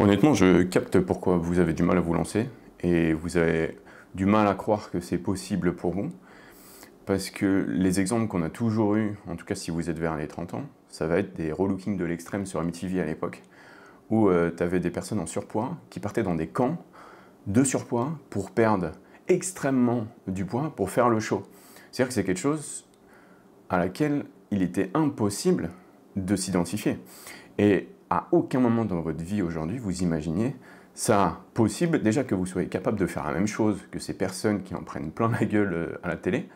Honnêtement, je capte pourquoi vous avez du mal à vous lancer et vous avez du mal à croire que c'est possible pour vous. Parce que les exemples qu'on a toujours eus, en tout cas si vous êtes vers les 30 ans, ça va être des relookings de l'extrême sur MTV à l'époque, où tu avais des personnes en surpoids qui partaient dans des camps de surpoids pour perdre extrêmement du poids pour faire le show. C'est-à-dire que c'est quelque chose à laquelle il était impossible de s'identifier. Et à aucun moment dans votre vie aujourd'hui, vous imaginez ça possible, déjà que vous soyez capable de faire la même chose que ces personnes qui en prennent plein la gueule à la télé,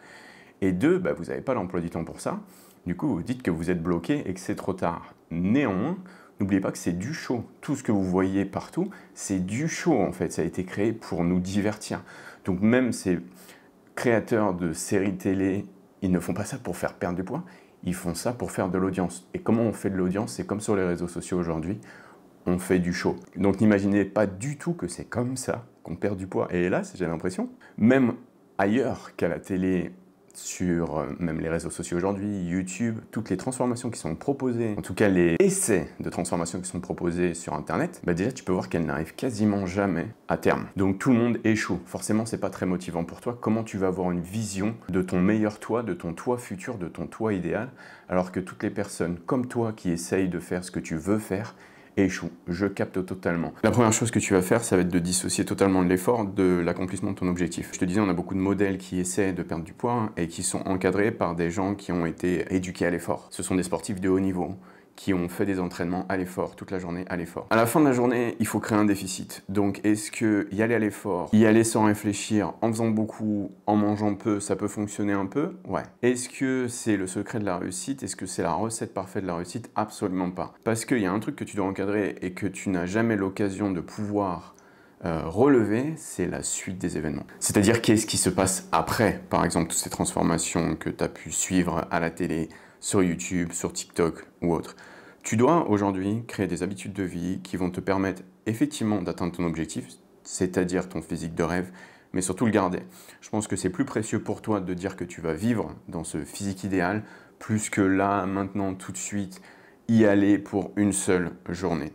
et deux, vous n'avez pas l'emploi du temps pour ça, du coup vous dites que vous êtes bloqué et que c'est trop tard. Néanmoins, n'oubliez pas que c'est du show. Tout ce que vous voyez partout, c'est du show en fait, ça a été créé pour nous divertir. Donc même ces créateurs de séries télé, ils ne font pas ça pour faire perdre du poids, ils font ça pour faire de l'audience. Et comment on fait de l'audience? C'est comme sur les réseaux sociaux aujourd'hui, on fait du show. Donc n'imaginez pas du tout que c'est comme ça qu'on perd du poids. Et hélas, j'ai l'impression, même ailleurs qu'à la télé, sur même les réseaux sociaux aujourd'hui, YouTube, toutes les transformations qui sont proposées, en tout cas les essais de transformation qui sont proposés sur Internet, déjà tu peux voir qu'elles n'arrivent quasiment jamais à terme. Donc tout le monde échoue. Forcément, c'est pas très motivant pour toi. Comment tu vas avoir une vision de ton meilleur toi, de ton toi futur, de ton toi idéal, alors que toutes les personnes comme toi qui essayent de faire ce que tu veux faire, échoue. Je capte totalement. La première chose que tu vas faire, ça va être de dissocier totalement l'effort de l'accomplissement de ton objectif. Je te disais, on a beaucoup de modèles qui essaient de perdre du poids et qui sont encadrés par des gens qui ont été éduqués à l'effort. Ce sont des sportifs de haut niveau qui ont fait des entraînements à l'effort, toute la journée à l'effort. À la fin de la journée, il faut créer un déficit. Donc, est-ce que y aller à l'effort, y aller sans réfléchir, en faisant beaucoup, en mangeant peu, ça peut fonctionner un peu? Ouais. Est-ce que c'est le secret de la réussite? Est-ce que c'est la recette parfaite de la réussite? Absolument pas. Parce qu'il y a un truc que tu dois encadrer et que tu n'as jamais l'occasion de pouvoir relever, c'est la suite des événements. C'est-à-dire qu'est-ce qui se passe après, par exemple, toutes ces transformations que tu as pu suivre à la télé, sur YouTube, sur TikTok ou autre. Tu dois aujourd'hui créer des habitudes de vie qui vont te permettre effectivement d'atteindre ton objectif, c'est-à-dire ton physique de rêve, mais surtout le garder. Je pense que c'est plus précieux pour toi de dire que tu vas vivre dans ce physique idéal, plus que là, maintenant, tout de suite, y aller pour une seule journée.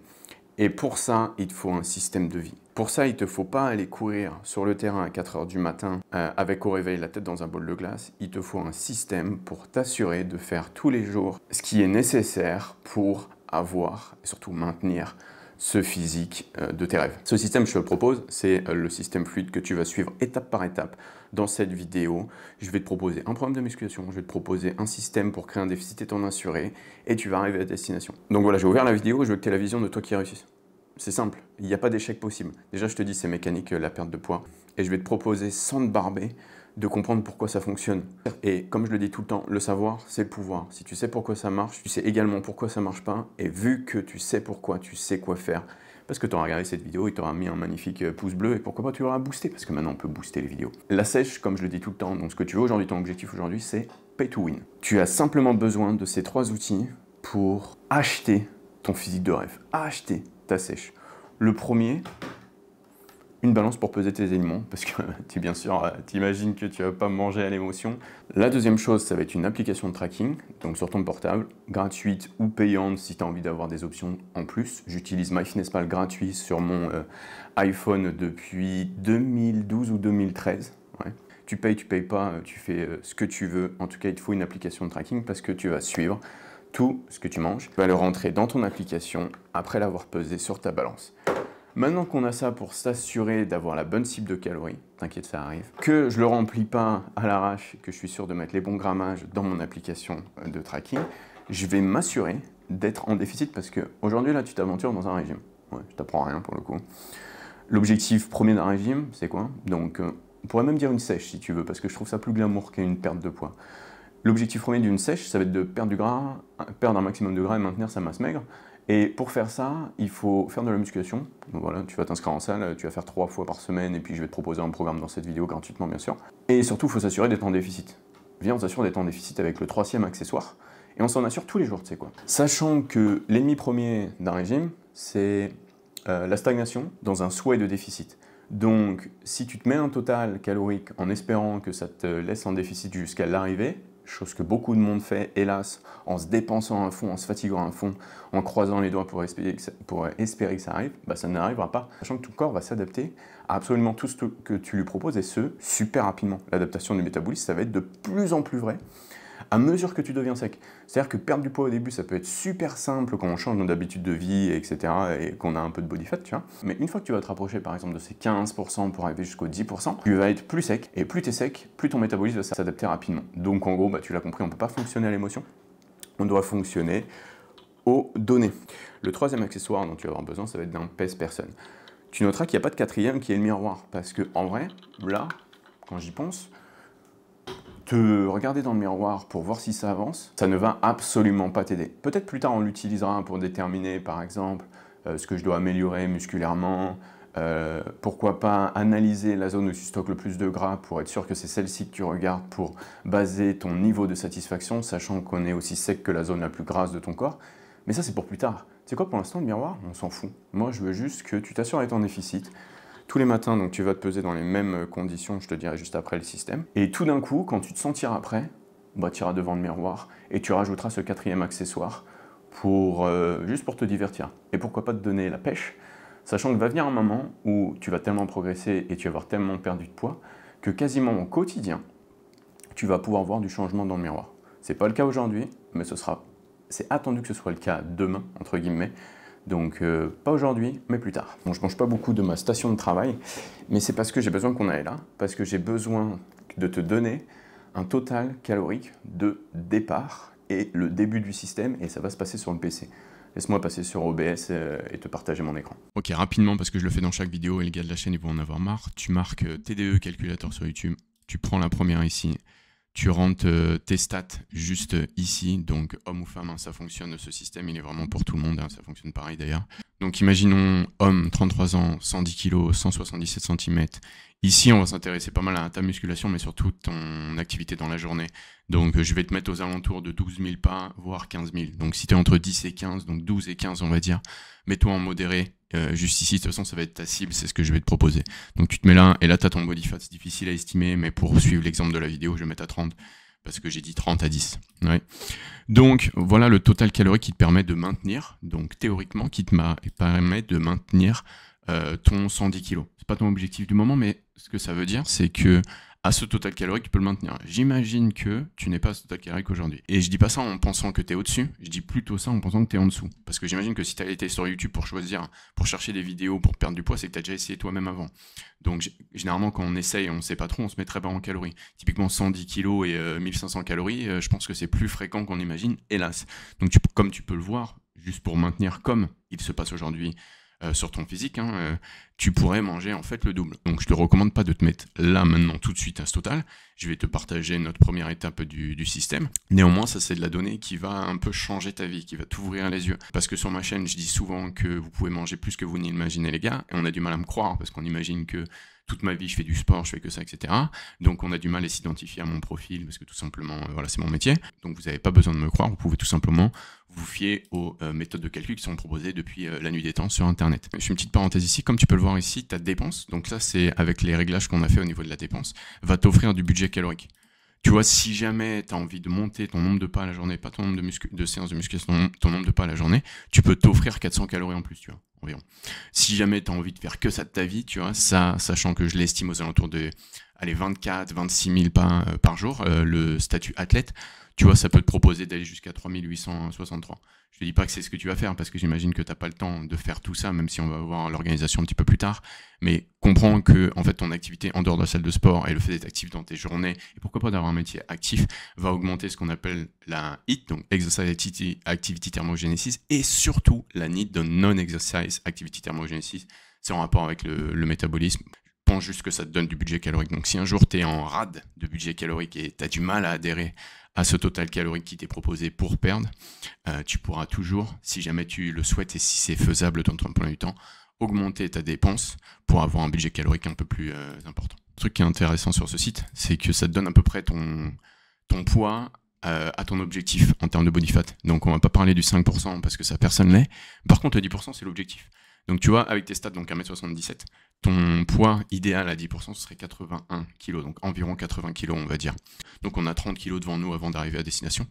Et pour ça, il te faut un système de vie. Pour ça, il ne te faut pas aller courir sur le terrain à 4 h du matin avec au réveil la tête dans un bol de glace. Il te faut un système pour t'assurer de faire tous les jours ce qui est nécessaire pour avoir et surtout maintenir ce physique de tes rêves. Ce système, je te le propose, c'est le système fluide que tu vas suivre étape par étape dans cette vidéo. Je vais te proposer un programme de musculation, je vais te proposer un système pour créer un déficit et t'en assurer, et tu vas arriver à destination. Donc voilà, j'ai ouvert la vidéo, je veux que tu aies la vision de toi qui réussisse. C'est simple, il n'y a pas d'échec possible. Déjà, je te dis, c'est mécanique, la perte de poids. Et je vais te proposer, sans te barber, de comprendre pourquoi ça fonctionne. Et comme je le dis tout le temps, le savoir, c'est le pouvoir. Si tu sais pourquoi ça marche, tu sais également pourquoi ça marche pas. Et vu que tu sais pourquoi, tu sais quoi faire. Parce que tu auras regardé cette vidéo et tu auras mis un magnifique pouce bleu. Et pourquoi pas tu l'auras boosté, parce que maintenant on peut booster les vidéos. La sèche, comme je le dis tout le temps, donc ce que tu veux aujourd'hui, ton objectif aujourd'hui, c'est pay to win. Tu as simplement besoin de ces 3 outils pour acheter ton physique de rêve. Acheter ta sèche. Le premier, une balance pour peser tes aliments, parce que tu bien sûr, t'imagines que tu vas pas manger à l'émotion. La deuxième chose, ça va être une application de tracking, donc sur ton portable, gratuite ou payante si tu as envie d'avoir des options en plus. J'utilise MyFitnessPal gratuit sur mon iPhone depuis 2012 ou 2013. Ouais. Tu payes pas, tu fais ce que tu veux. En tout cas, il te faut une application de tracking parce que tu vas suivre tout ce que tu manges. Tu vas le rentrer dans ton application après l'avoir pesé sur ta balance. Maintenant qu'on a ça pour s'assurer d'avoir la bonne cible de calories, t'inquiète, ça arrive, que je le remplis pas à l'arrache, que je suis sûr de mettre les bons grammages dans mon application de tracking, je vais m'assurer d'être en déficit parce que aujourd'hui là tu t'aventures dans un régime. Ouais, je t'apprends rien pour le coup. L'objectif premier d'un régime, c'est quoi? Donc on pourrait même dire une sèche si tu veux, parce que je trouve ça plus glamour qu'une perte de poids. L'objectif premier d'une sèche, ça va être de perdre du gras, perdre un maximum de gras et maintenir sa masse maigre. Et pour faire ça, il faut faire de la musculation. Donc voilà, tu vas t'inscrire en salle, tu vas faire 3 fois par semaine, et puis je vais te proposer un programme dans cette vidéo gratuitement, bien sûr. Et surtout, il faut s'assurer d'être en déficit. Viens, on s'assure d'être en déficit avec le 3e accessoire, et on s'en assure tous les jours, tu sais quoi. Sachant que l'ennemi premier d'un régime, c'est la stagnation dans un souhait de déficit. Donc, si tu te mets un total calorique en espérant que ça te laisse en déficit jusqu'à l'arrivée, chose que beaucoup de monde fait, hélas, en se dépensant à fond, en se fatiguant à fond, en croisant les doigts pour espérer que ça arrive, bah, ça n'arrivera pas. Sachant que ton corps va s'adapter à absolument tout ce que tu lui proposes, et ce, super rapidement. L'adaptation du métabolisme, ça va être de plus en plus vrai à mesure que tu deviens sec. C'est-à-dire que perdre du poids au début, ça peut être super simple quand on change nos habitudes de vie, etc., et qu'on a un peu de body fat, tu vois. Mais une fois que tu vas te rapprocher, par exemple, de ces 15% pour arriver jusqu'au 10%, tu vas être plus sec, et plus tu es sec, plus ton métabolisme va s'adapter rapidement. Donc en gros, bah, tu l'as compris, on ne peut pas fonctionner à l'émotion, on doit fonctionner aux données. Le troisième accessoire dont tu vas avoir besoin, ça va être d'un pèse-personne. Tu noteras qu'il n'y a pas de quatrième qui est le miroir, parce que en vrai, là, quand j'y pense, te regarder dans le miroir pour voir si ça avance, ça ne va absolument pas t'aider. Peut-être plus tard on l'utilisera pour déterminer par exemple ce que je dois améliorer musculairement, pourquoi pas analyser la zone où tu stockes le plus de gras pour être sûr que c'est celle-ci que tu regardes pour baser ton niveau de satisfaction, sachant qu'on est aussi sec que la zone la plus grasse de ton corps. Mais ça c'est pour plus tard. Tu sais quoi, pour l'instant le miroir, on s'en fout. Moi je veux juste que tu t'assures d'être en déficit. Tous les matins, donc tu vas te peser dans les mêmes conditions, je te dirai juste après le système. Et tout d'un coup, quand tu te sentiras prêt, bah, tu iras devant le miroir et tu rajouteras ce quatrième accessoire pour, juste pour te divertir. Et pourquoi pas te donner la pêche, sachant que va venir un moment où tu vas tellement progresser et tu vas avoir tellement perdu de poids que quasiment au quotidien, tu vas pouvoir voir du changement dans le miroir. C'est pas le cas aujourd'hui, mais c'est attendu que ce soit le cas demain, entre guillemets. Donc pas aujourd'hui, mais plus tard. Bon, je mange pas beaucoup de ma station de travail, mais c'est parce que j'ai besoin qu'on aille là, parce que j'ai besoin de te donner un total calorique de départ et le début du système, et ça va se passer sur le PC. Laisse-moi passer sur OBS et te partager mon écran. Ok, rapidement, parce que je le fais dans chaque vidéo et les gars de la chaîne ils vont en avoir marre. Tu marques TDE calculateur sur YouTube, tu prends la première ici, tu rentres tes stats juste ici, donc homme ou femme, hein, ça fonctionne, ce système il est vraiment pour tout le monde, hein, ça fonctionne pareil d'ailleurs. Donc imaginons homme, 33 ans, 110 kg, 177 cm. Ici on va s'intéresser pas mal à ta musculation, mais surtout ton activité dans la journée. Donc je vais te mettre aux alentours de 12 000 pas, voire 15 000. Donc si tu es entre 10 et 15, donc 12 et 15 on va dire, mets-toi en modéré. Juste ici, de toute façon, ça va être ta cible, c'est ce que je vais te proposer. Donc tu te mets là, et là tu as ton body fat, c'est difficile à estimer, mais pour suivre l'exemple de la vidéo, je vais mettre à 30, parce que j'ai dit 30 à 10. Ouais. Donc voilà le total calorique qui te permet de maintenir, donc théoriquement, qui te permet de maintenir ton 110 kg. C'est pas ton objectif du moment, mais ce que ça veut dire, c'est que à ce total calorique, tu peux le maintenir. J'imagine que tu n'es pas à ce total calorique aujourd'hui. Et je dis pas ça en pensant que tu es au-dessus, je dis plutôt ça en pensant que tu es en dessous. Parce que j'imagine que si tu as été sur YouTube pour chercher des vidéos pour perdre du poids, c'est que tu as déjà essayé toi-même avant. Donc généralement quand on essaye, on ne sait pas trop, on se met très bas en calories. Typiquement 110 kg et 1500 calories, je pense que c'est plus fréquent qu'on imagine, hélas. Donc comme tu peux le voir, juste pour maintenir comme il se passe aujourd'hui, sur ton physique, hein, tu pourrais manger en fait le double. Donc je te recommande pas de te mettre là maintenant tout de suite à ce total. Je vais te partager notre première étape du système. Néanmoins, ça c'est de la donnée qui va un peu changer ta vie, qui va t'ouvrir les yeux. Parce que sur ma chaîne, je dis souvent que vous pouvez manger plus que vous n'imaginez les gars, et on a du mal à me croire parce qu'on imagine que toute ma vie je fais du sport, je fais que ça, etc. Donc on a du mal à s'identifier à mon profil parce que tout simplement, voilà, c'est mon métier. Donc vous n'avez pas besoin de me croire, vous pouvez tout simplement vous fier aux méthodes de calcul qui sont proposées depuis la nuit des temps sur Internet. Je fais une petite parenthèse ici, comme tu peux le voir ici, ta dépense, donc ça c'est avec les réglages qu'on a fait au niveau de la dépense, va t'offrir du budget calorique. Tu vois, si jamais tu as envie de monter ton nombre de pas à la journée, pas ton nombre de séances de musculation, ton nombre de pas à la journée, tu peux t'offrir 400 calories en plus, tu vois, environ. Si jamais tu as envie de faire que ça de ta vie, tu vois, ça, sachant que je l'estime aux alentours de 24, 26 000 pas par jour, le statut athlète, tu vois, ça peut te proposer d'aller jusqu'à 3863. Je te dis pas que c'est ce que tu vas faire, parce que j'imagine que tu n'as pas le temps de faire tout ça, même si on va voir l'organisation un petit peu plus tard. Mais comprends que en fait, ton activité en dehors de la salle de sport et le fait d'être actif dans tes journées, et pourquoi pas d'avoir un métier actif, va augmenter ce qu'on appelle la HIIT, donc Exercise Activity Thermogenesis, et surtout la NEAT, de Non-Exercise Activity Thermogenesis. C'est en rapport avec le métabolisme. Pense juste que ça te donne du budget calorique. Donc si un jour tu es en rade de budget calorique et tu as du mal à adhérer à ce total calorique qui t'est proposé pour perdre, tu pourras toujours, si jamais tu le souhaites et si c'est faisable dans ton emploi du temps, augmenter ta dépense pour avoir un budget calorique un peu plus important. Le truc qui est intéressant sur ce site, c'est que ça te donne à peu près ton poids à ton objectif en termes de body fat. Donc on va pas parler du 5% parce que ça personne l'est. Par contre le 10% c'est l'objectif. Donc tu vois, avec tes stats, donc 1m77, ton poids idéal à 10%, ce serait 81 kg, donc environ 80 kg, on va dire. Donc on a 30 kg devant nous avant d'arriver à destination.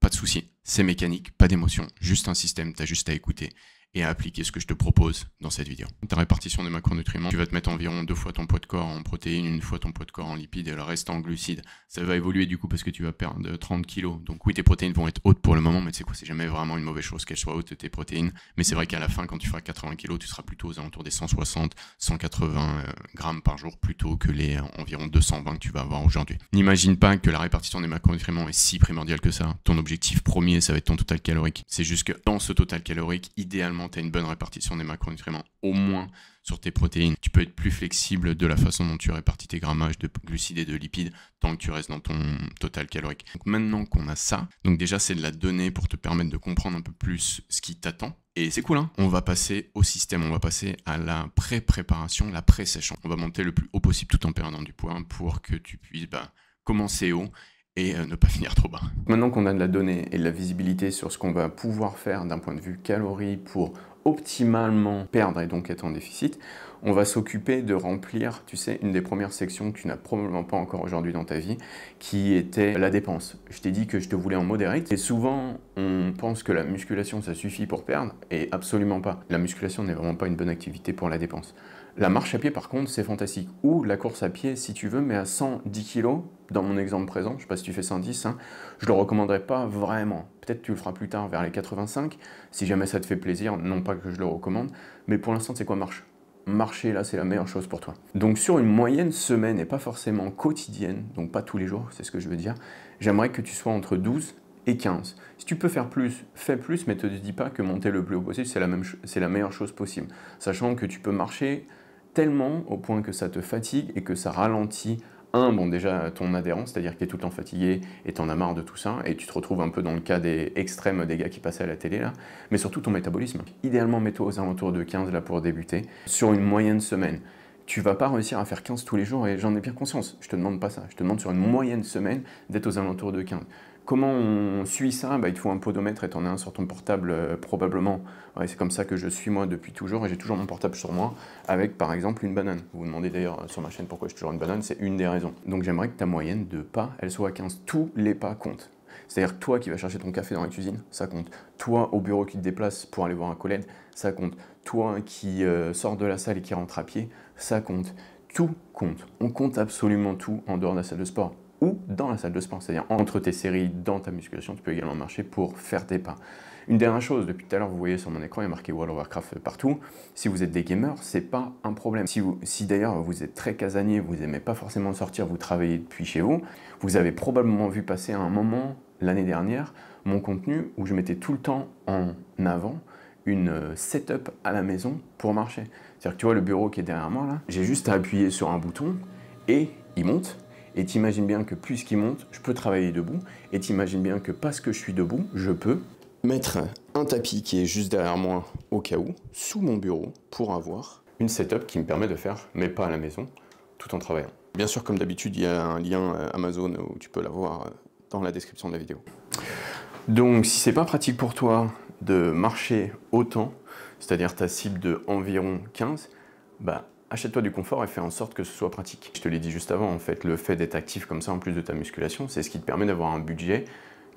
Pas de souci, c'est mécanique, pas d'émotion, juste un système, tu as juste à écouter et à appliquer ce que je te propose dans cette vidéo. Ta répartition des macronutriments, tu vas te mettre environ 2 fois ton poids de corps en protéines, 1 fois ton poids de corps en lipides et le reste en glucides. Ça va évoluer du coup parce que tu vas perdre 30 kg. Donc oui, tes protéines vont être hautes pour le moment, mais tu sais quoi, c'est jamais vraiment une mauvaise chose qu'elles soient hautes tes protéines. Mais c'est vrai qu'à la fin, quand tu feras 80 kg, tu seras plutôt aux alentours des 160, 180 grammes par jour plutôt que les environ 220 que tu vas avoir aujourd'hui. N'imagine pas que la répartition des macronutriments est si primordiale que ça. Ton objectif premier, ça va être ton total calorique. C'est juste que dans ce total calorique, idéalement, tu as une bonne répartition des macronutriments, au moins sur tes protéines. Tu peux être plus flexible de la façon dont tu répartis tes grammages de glucides et de lipides tant que tu restes dans ton total calorique. Donc maintenant qu'on a ça, donc déjà c'est de la donnée pour te permettre de comprendre un peu plus ce qui t'attend. Et c'est cool, hein. On va passer au système, on va passer à la pré-préparation, la pré-session. On va monter le plus haut possible tout en perdant du poids pour que tu puisses commencer haut et ne pas finir trop bas. Maintenant qu'on a de la donnée et de la visibilité sur ce qu'on va pouvoir faire d'un point de vue calories pour optimalement perdre et donc être en déficit, on va s'occuper de remplir, tu sais, une des premières sections que tu n'as probablement pas encore aujourd'hui dans ta vie, qui était la dépense. Je t'ai dit que je te voulais en modérate, et souvent on pense que la musculation ça suffit pour perdre, et absolument pas. La musculation n'est vraiment pas une bonne activité pour la dépense. La marche à pied par contre c'est fantastique, ou la course à pied si tu veux, mais à 110 kg, dans mon exemple présent, je ne sais pas si tu fais 110, hein, je ne le recommanderais pas vraiment. Peut-être tu le feras plus tard vers les 85, si jamais ça te fait plaisir, non pas que je le recommande, mais pour l'instant c'est quoi marche? Marcher là c'est la meilleure chose pour toi. Donc sur une moyenne semaine et pas forcément quotidienne, donc pas tous les jours, c'est ce que je veux dire, j'aimerais que tu sois entre 12 et 15. Si tu peux faire plus, fais plus, mais ne te dis pas que monter le plus haut possible c'est la meilleure chose possible. Sachant que tu peux marcher tellement au point que ça te fatigue et que ça ralentit bon déjà ton adhérence, c'est-à-dire que tu es tout le temps fatigué et tu en as marre de tout ça, et tu te retrouves un peu dans le cas des extrêmes des gars qui passaient à la télé là, mais surtout ton métabolisme. Idéalement, mets-toi aux alentours de 15 là pour débuter, sur une moyenne semaine. Tu vas pas réussir à faire 15 tous les jours, et j'en ai bien conscience, je te demande pas ça, je te demande sur une moyenne semaine d'être aux alentours de 15. Comment on suit ça? Il te faut un podomètre et tu en as un sur ton portable probablement. Ouais, c'est comme ça que je suis moi depuis toujours, et j'ai toujours mon portable sur moi avec par exemple une banane. Vous vous demandez d'ailleurs sur ma chaîne pourquoi j'ai toujours une banane, c'est une des raisons. Donc j'aimerais que ta moyenne de pas, elle soit à 15. Tous les pas comptent. C'est-à-dire toi qui vas chercher ton café dans la cuisine, ça compte. Toi au bureau qui te déplace pour aller voir un collègue, ça compte. Toi qui sors de la salle et qui rentre à pied, ça compte. Tout compte. On compte absolument tout en dehors de la salle de sport ou dans la salle de sport, c'est-à-dire entre tes séries, dans ta musculation, tu peux également marcher pour faire tes pas. Une dernière chose, depuis tout à l'heure, vous voyez sur mon écran, il y a marqué World of Warcraft partout. Si vous êtes des gamers, c'est pas un problème. Si d'ailleurs vous êtes très casanier, vous n'aimez pas forcément sortir, vous travaillez depuis chez vous, vous avez probablement vu passer à un moment, l'année dernière, mon contenu où je mettais tout le temps en avant une setup à la maison pour marcher. C'est-à-dire que tu vois le bureau qui est derrière moi là, j'ai juste à appuyer sur un bouton et il monte. Et t'imagines bien que puisqu'il monte, je peux travailler debout. Et t'imagines bien que parce que je suis debout, je peux mettre un tapis qui est juste derrière moi au cas où, sous mon bureau, pour avoir une setup qui me permet de faire mes pas à la maison tout en travaillant. Bien sûr, comme d'habitude, il y a un lien Amazon où tu peux l'avoir dans la description de la vidéo. Donc si c'est pas pratique pour toi de marcher autant, c'est-à-dire ta cible de environ 15, achète-toi du confort et fais en sorte que ce soit pratique. Je te l'ai dit juste avant, en fait, le fait d'être actif comme ça, en plus de ta musculation, c'est ce qui te permet d'avoir un budget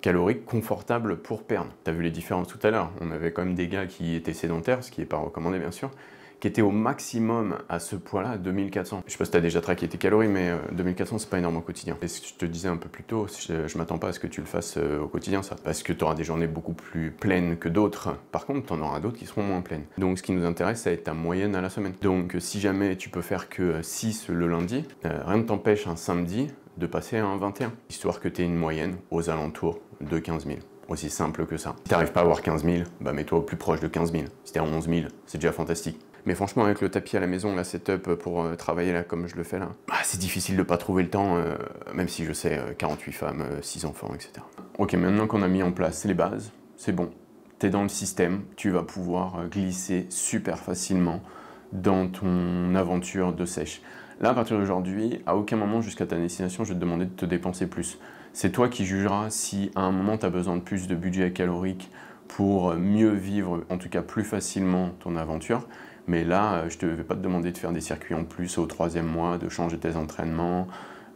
calorique confortable pour perdre. Tu as vu les différences tout à l'heure, on avait quand même des gars qui étaient sédentaires, ce qui n'est pas recommandé bien sûr, qui étaient au maximum à ce poids-là, 2400. Je sais pas si tu as déjà traqué tes calories, mais 2400 c'est pas énorme au quotidien. Et ce que je te disais un peu plus tôt, je m'attends pas à ce que tu le fasses au quotidien ça, parce que tu auras des journées beaucoup plus pleines que d'autres. Par contre, tu en auras d'autres qui seront moins pleines. Donc ce qui nous intéresse, ça va être ta moyenne à la semaine. Donc si jamais tu peux faire que 6 le lundi, rien ne t'empêche un samedi de passer à un 21, histoire que tu aies une moyenne aux alentours de 15 000. Aussi simple que ça. Si tu n'arrives pas à avoir 15 000, mets-toi au plus proche de 15 000. Si tu es à 11 000, c'est déjà fantastique. Mais franchement, avec le tapis à la maison, la setup pour travailler là comme je le fais là, c'est difficile de pas trouver le temps, même si je sais, 48 femmes, 6 enfants, etc. Ok, maintenant qu'on a mis en place les bases, c'est bon. Tu es dans le système, tu vas pouvoir glisser super facilement dans ton aventure de sèche. Là, à partir d'aujourd'hui, à aucun moment jusqu'à ta destination, je vais te demander de te dépenser plus. C'est toi qui jugeras si à un moment tu as besoin de plus de budget calorique pour mieux vivre, en tout cas plus facilement ton aventure. Mais là, je ne vais pas te demander de faire des circuits en plus au 3e mois, de changer tes entraînements,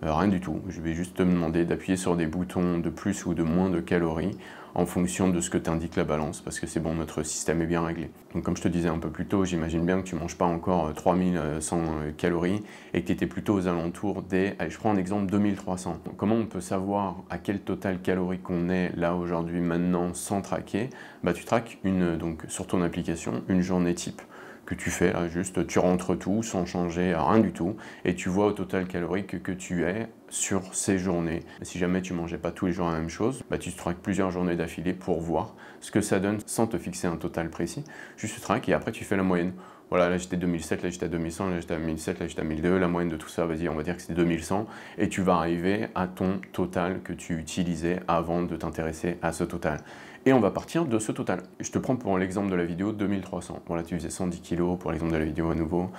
rien du tout. Je vais juste te demander d'appuyer sur des boutons de plus ou de moins de calories en fonction de ce que t'indique la balance, parce que c'est bon, notre système est bien réglé. Donc comme je te disais un peu plus tôt, j'imagine bien que tu ne manges pas encore 3100 calories et que tu étais plutôt aux alentours des, allez, je prends un exemple, 2300. Donc, comment on peut savoir à quel total calorique on est là aujourd'hui, maintenant, sans traquer? Bah, tu traques donc, sur ton application une journée type que tu fais là, juste tu rentres tout sans changer rien du tout et tu vois au total calorique que tu es sur ces journées. Si jamais tu mangeais pas tous les jours la même chose, bah tu traques plusieurs journées d'affilée pour voir ce que ça donne sans te fixer un total précis. Juste tu traques et après tu fais la moyenne. Voilà, là j'étais 2007, là j'étais à 2100, là j'étais à 1007, là j'étais à 1002, la moyenne de tout ça, vas-y, on va dire que c'est 2100, et tu vas arriver à ton total que tu utilisais avant de t'intéresser à ce total. Et on va partir de ce total. Je te prends pour l'exemple de la vidéo 2300. Voilà, tu faisais 110 kg pour l'exemple de la vidéo à nouveau.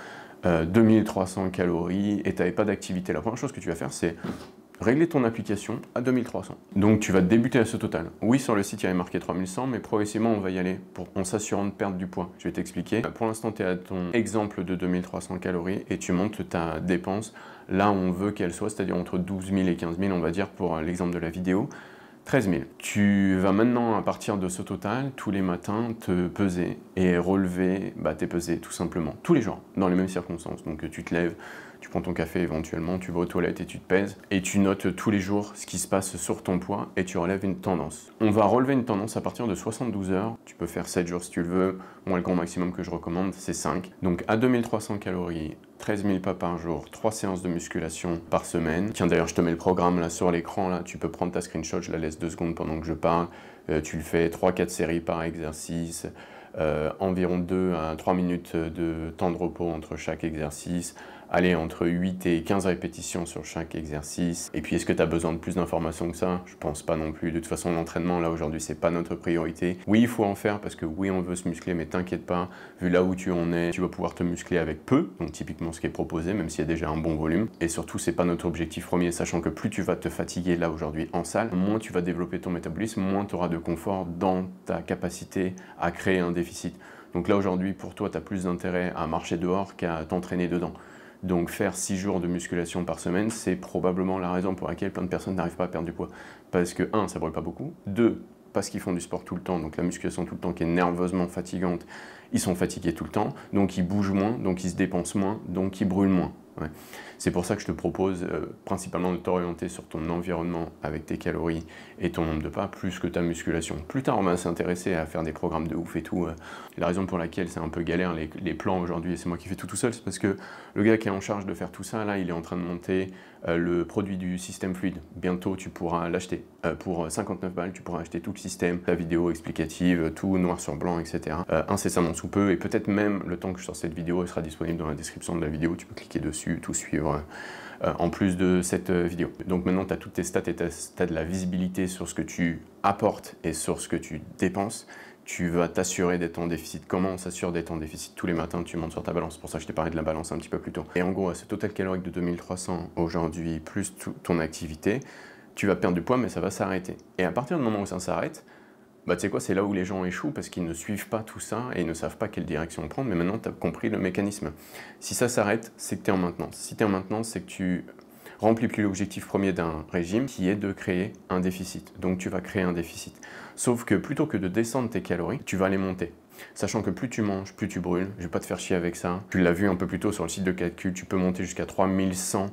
2300 calories et tu n'avais pas d'activité. La première chose que tu vas faire, c'est régler ton application à 2300. Donc tu vas débuter à ce total. Oui, sur le site, il y avait marqué 3100, mais progressivement, on va y aller en s'assurant de perdre du poids. Je vais t'expliquer. Pour l'instant, tu es à ton exemple de 2300 calories et tu montes ta dépense là où on veut qu'elle soit, c'est-à-dire entre 12 000 et 15 000, on va dire, pour l'exemple de la vidéo. 13 000. Tu vas maintenant, à partir de ce total, tous les matins, te peser et relever tes pesées, tout simplement, tous les jours, dans les mêmes circonstances. Donc tu te lèves, tu prends ton café éventuellement, tu vas aux toilettes et tu te pèses, et tu notes tous les jours ce qui se passe sur ton poids, et tu relèves une tendance. On va relever une tendance à partir de 72 heures, tu peux faire 7 jours si tu le veux, moi le grand maximum que je recommande c'est 5. Donc à 2300 calories, 13 000 pas par jour, 3 séances de musculation par semaine. Tiens, d'ailleurs, je te mets le programme là sur l'écran, là, tu peux prendre ta screenshot, je la laisse 2 secondes pendant que je parle. Tu le fais 3-4 séries par exercice, environ 2 à 3 minutes de temps de repos entre chaque exercice. Allez, entre 8 et 15 répétitions sur chaque exercice. Et puis, est-ce que tu as besoin de plus d'informations que ça? Je pense pas non plus. De toute façon, l'entraînement, là, aujourd'hui, c'est pas notre priorité. Oui, il faut en faire parce que oui, on veut se muscler, mais t'inquiète pas, vu là où tu en es, tu vas pouvoir te muscler avec peu. Donc, typiquement, ce qui est proposé, même s'il y a déjà un bon volume. Et surtout, c'est pas notre objectif premier, sachant que plus tu vas te fatiguer là, aujourd'hui, en salle, moins tu vas développer ton métabolisme, moins tu auras de confort dans ta capacité à créer un déficit. Donc là, aujourd'hui, pour toi, tu as plus d'intérêt à marcher dehors qu'à t'entraîner dedans. Donc faire 6 jours de musculation par semaine, c'est probablement la raison pour laquelle plein de personnes n'arrivent pas à perdre du poids. Parce que 1, ça brûle pas beaucoup, 2, parce qu'ils font du sport tout le temps, donc la musculation tout le temps qui est nerveusement fatigante, ils sont fatigués tout le temps, donc ils bougent moins, donc ils se dépensent moins, donc ils brûlent moins. Ouais. C'est pour ça que je te propose principalement de t'orienter sur ton environnement avec tes calories et ton nombre de pas, plus que ta musculation. Plus tard, on va s'intéresser à faire des programmes de ouf et tout. La raison pour laquelle c'est un peu galère les plans aujourd'hui, et c'est moi qui fais tout seul, c'est parce que le gars qui est en charge de faire tout ça, là, il est en train de monter le produit du système fluide. Bientôt, tu pourras l'acheter. Pour 59 balles, tu pourras acheter tout le système, la vidéo explicative, tout noir sur blanc, etc. Incessamment sous peu, et peut-être même le temps que je sors cette vidéo, elle sera disponible dans la description de la vidéo. Tu peux cliquer dessus, tout suivre en plus de cette vidéo. Donc maintenant, tu as toutes tes stats et tu as de la visibilité sur ce que tu apportes et sur ce que tu dépenses. Tu vas t'assurer d'être en déficit. Comment on s'assure d'être en déficit? Tous les matins, tu montes sur ta balance. C'est pour ça que je t'ai parlé de la balance un petit peu plus tôt. Et en gros, à ce total calorique de 2300 aujourd'hui, plus ton activité, tu vas perdre du poids, mais ça va s'arrêter. Et à partir du moment où ça s'arrête, tu sais quoi, c'est là où les gens échouent parce qu'ils ne suivent pas tout ça et ils ne savent pas quelle direction prendre, mais maintenant tu as compris le mécanisme. Si ça s'arrête, c'est que tu es en maintenance. Si tu es en maintenance, c'est que tu remplis plus l'objectif premier d'un régime qui est de créer un déficit. Donc tu vas créer un déficit. Sauf que plutôt que de descendre tes calories, tu vas les monter. Sachant que plus tu manges, plus tu brûles. Je ne vais pas te faire chier avec ça. Tu l'as vu un peu plus tôt sur le site de calcul, tu peux monter jusqu'à 3100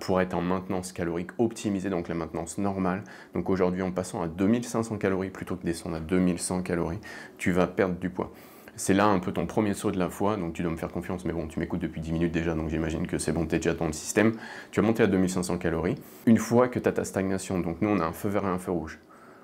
pour être en maintenance calorique optimisée, donc la maintenance normale. Donc aujourd'hui, en passant à 2500 calories plutôt que descendre à 2100 calories, tu vas perdre du poids. C'est là un peu ton premier saut de la foi, donc tu dois me faire confiance, mais bon, tu m'écoutes depuis 10 minutes déjà, donc j'imagine que c'est bon, tu es déjà dans le système. Tu vas monter à 2500 calories. Une fois que tu as ta stagnation, donc nous on a un feu vert et un feu rouge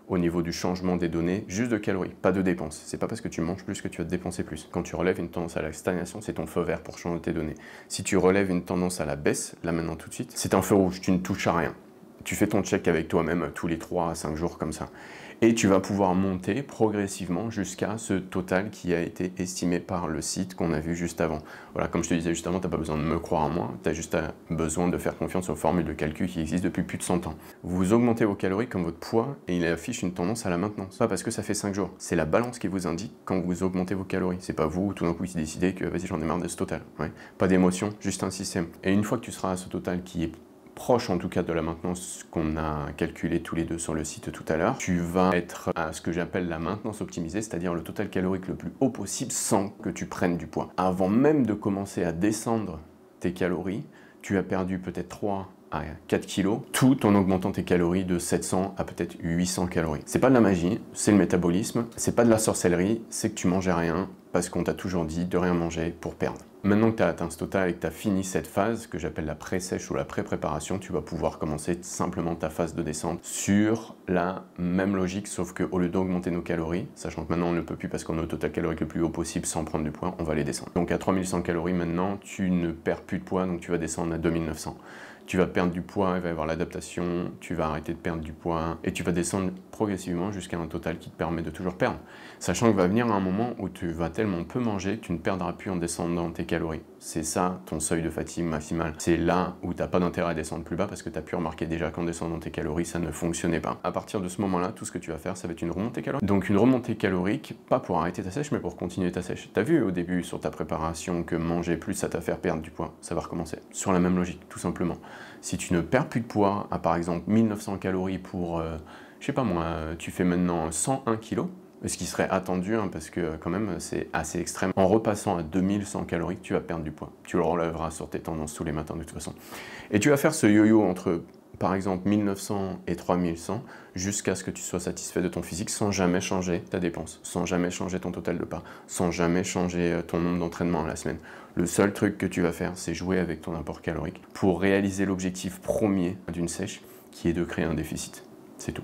au niveau du changement des données, juste de calories, pas de dépenses. C'est pas parce que tu manges plus que tu vas te dépenser plus. Quand tu relèves une tendance à la stagnation, c'est ton feu vert pour changer tes données. Si tu relèves une tendance à la baisse, là maintenant tout de suite, c'est un feu rouge, tu ne touches à rien. Tu fais ton check avec toi-même tous les 3 à 5 jours comme ça. Et tu vas pouvoir monter progressivement jusqu'à ce total qui a été estimé par le site qu'on a vu juste avant. Voilà, comme je te disais juste avant, tu n'as pas besoin de me croire à moi, tu as juste besoin de faire confiance aux formules de calcul qui existent depuis plus de 100 ans. Vous augmentez vos calories comme votre poids et il affiche une tendance à la maintenance. Pas parce que ça fait 5 jours, c'est la balance qui vous indique quand vous augmentez vos calories. C'est pas vous tout d'un coup qui décidez que vas-y j'en ai marre de ce total. Ouais. Pas d'émotion, juste un système. Et une fois que tu seras à ce total qui est proche en tout cas de la maintenance qu'on a calculé tous les deux sur le site tout à l'heure, tu vas être à ce que j'appelle la maintenance optimisée, c'est-à-dire le total calorique le plus haut possible sans que tu prennes du poids. Avant même de commencer à descendre tes calories, tu as perdu peut-être 3 à 4 kilos, tout en augmentant tes calories de 700 à peut-être 800 calories. C'est pas de la magie, c'est le métabolisme, c'est pas de la sorcellerie, c'est que tu mangeais rien parce qu'on t'a toujours dit de rien manger pour perdre. Maintenant que tu as atteint ce total et que tu as fini cette phase que j'appelle la pré-sèche ou la pré-préparation, tu vas pouvoir commencer simplement ta phase de descente sur la même logique, sauf qu'au lieu d'augmenter nos calories, sachant que maintenant on ne peut plus parce qu'on est au total calorique le plus haut possible sans prendre du poids, on va les descendre. Donc à 3100 calories maintenant, tu ne perds plus de poids, donc tu vas descendre à 2900. Tu vas perdre du poids, il va y avoir l'adaptation, tu vas arrêter de perdre du poids et tu vas descendre progressivement jusqu'à un total qui te permet de toujours perdre. Sachant qu'il va venir un moment où tu vas tellement peu manger que tu ne perdras plus en descendant tes calories. C'est ça ton seuil de fatigue maximal. C'est là où tu n'as pas d'intérêt à descendre plus bas parce que tu as pu remarquer déjà qu'en descendant tes calories, ça ne fonctionnait pas. À partir de ce moment-là, tout ce que tu vas faire, ça va être une remontée calorique. Donc une remontée calorique, pas pour arrêter ta sèche, mais pour continuer ta sèche. Tu as vu au début sur ta préparation que manger plus, ça t'a fait perdre du poids. Ça va recommencer. Sur la même logique, tout simplement. Si tu ne perds plus de poids à par exemple 1900 calories pour, je sais pas moi, tu fais maintenant 101 kg, ce qui serait attendu hein, parce que quand même c'est assez extrême. En repassant à 2100 calories, tu vas perdre du poids. Tu le relèveras sur tes tendances tous les matins de toute façon. Et tu vas faire ce yo-yo entre par exemple 1900 et 3100 jusqu'à ce que tu sois satisfait de ton physique sans jamais changer ta dépense, sans jamais changer ton total de pas, sans jamais changer ton nombre d'entraînements à la semaine. Le seul truc que tu vas faire, c'est jouer avec ton apport calorique pour réaliser l'objectif premier d'une sèche qui est de créer un déficit. C'est tout.